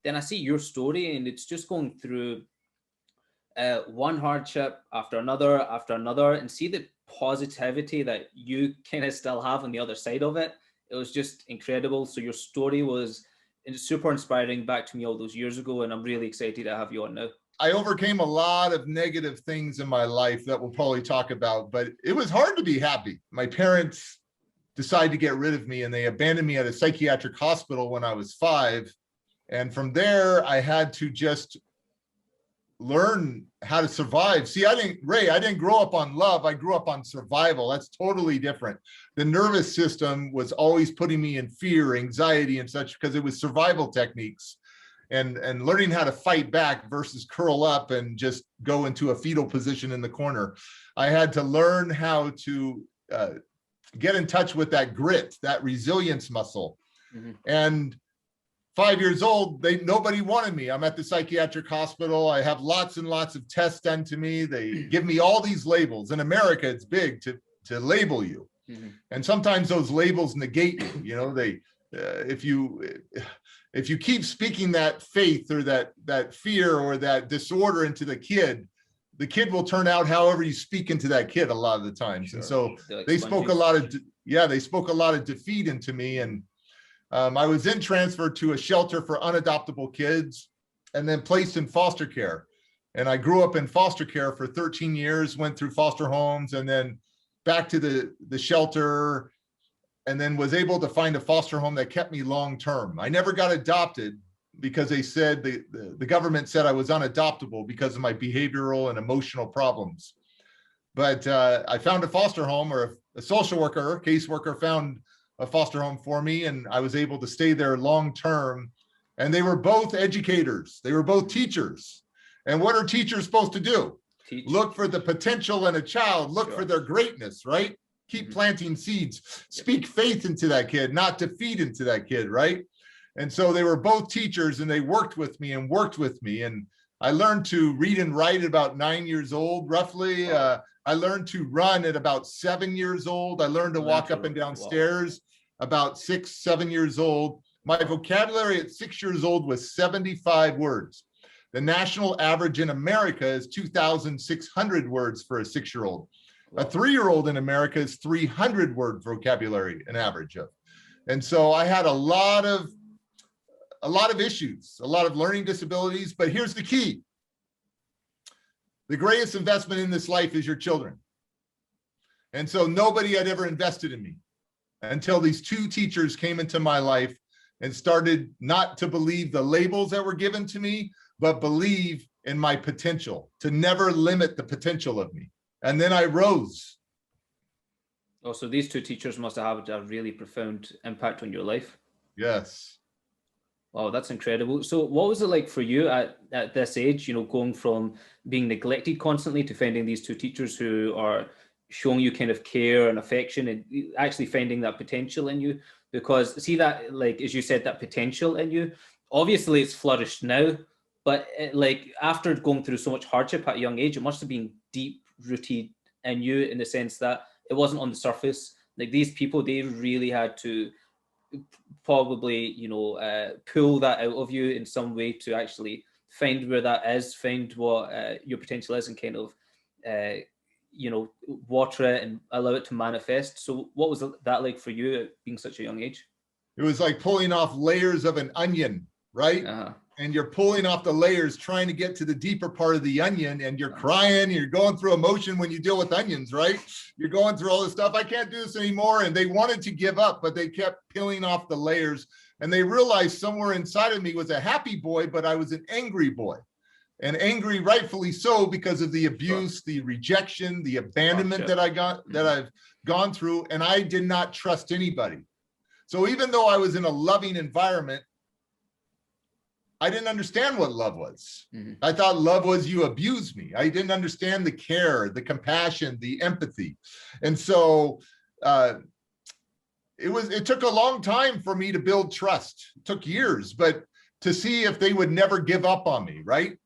then I see your story, and it's just going through one hardship after another, and see the positivity that you kind of still have on the other side of it. It was just incredible. So your story was super inspiring back to me all those years ago, and I'm really excited to have you on now. I overcame a lot of negative things in my life that we'll probably talk about, but it was hard to be happy. My parents decided to get rid of me, and they abandoned me at a psychiatric hospital when I was 5. And from there, I had to just learn how to survive. See, I didn't grow up on love. I grew up on survival. That's totally different. The nervous system was always putting me in fear, anxiety, and such, because it was survival techniques and learning how to fight back versus curl up and just go into a fetal position in the corner. I had to learn how to get in touch with that grit, that resilience muscle. Mm-hmm. And 5 years old, nobody wanted me. I'm at the psychiatric hospital. I have lots and lots of tests done to me. They give me all these labels. In America, it's big to label you. Mm-hmm. And sometimes those labels negate you. You know, if you keep speaking that faith or that fear or that disorder into the kid will turn out however you speak into that kid a lot of the times. Sure. And so they spoke a lot of defeat into me. And I was then transferred to a shelter for unadoptable kids and then placed in foster care. And I grew up in foster care for 13 years, went through foster homes and then back to the shelter, and then was able to find a foster home that kept me long-term. I never got adopted because they said the government said I was unadoptable because of my behavioral and emotional problems. But I found a foster home, or a social worker, a caseworker found a foster home for me, and I was able to stay there long-term. And they were both educators. They were both teachers. And what are teachers supposed to do? Teach. Look for the potential in a child, look for their greatness, right? Keep planting seeds, speak faith into that kid, not defeat into that kid, right? And so they were both teachers, and they worked with me. And I learned to read and write at about 9 years old, roughly. I learned to run at about 7 years old. I learned to walk up and down stairs about 6, 7 years old. My vocabulary at 6 years old was 75 words. The national average in America is 2,600 words for a 6-year-old. A 3-year-old in America is 300 word vocabulary, an average of. And so I had a lot of issues, a lot of learning disabilities, but here's the key. The greatest investment in this life is your children. And so nobody had ever invested in me until these 2 teachers came into my life and started not to believe the labels that were given to me, but believe in my potential, to never limit the potential of me. And then I rose. Oh, so these 2 teachers must have had a really profound impact on your life. Yes. Wow, that's incredible. So what was it like for you at this age, you know, going from being neglected constantly to finding these 2 teachers who are showing you kind of care and affection and actually finding that potential in you? Because see that, like, as you said, that potential in you, obviously it's flourished now, but like after going through so much hardship at a young age, it must have been deep rooted in you, in the sense that it wasn't on the surface. Like these people, they really had to probably, you know, pull that out of you in some way to actually find where that is, find what your potential is, and kind of, you know, water it and allow it to manifest. So what was that like for you at being such a young age? It was like pulling off layers of an onion, right? Uh-huh. And you're pulling off the layers, trying to get to the deeper part of the onion, and you're crying, you're going through emotion when you deal with onions, right? You're going through all this stuff. I can't do this anymore. And they wanted to give up, but they kept peeling off the layers. And they realized somewhere inside of me was a happy boy, but I was an angry boy. And angry, rightfully so, because of the abuse, the rejection, the abandonment that I've gone through. And I did not trust anybody. So even though I was in a loving environment, I didn't understand what love was. Mm-hmm. I thought love was you abuse me. I didn't understand the care, the compassion, the empathy. And so it took a long time for me to build trust. It took years, but to see if they would never give up on me, right?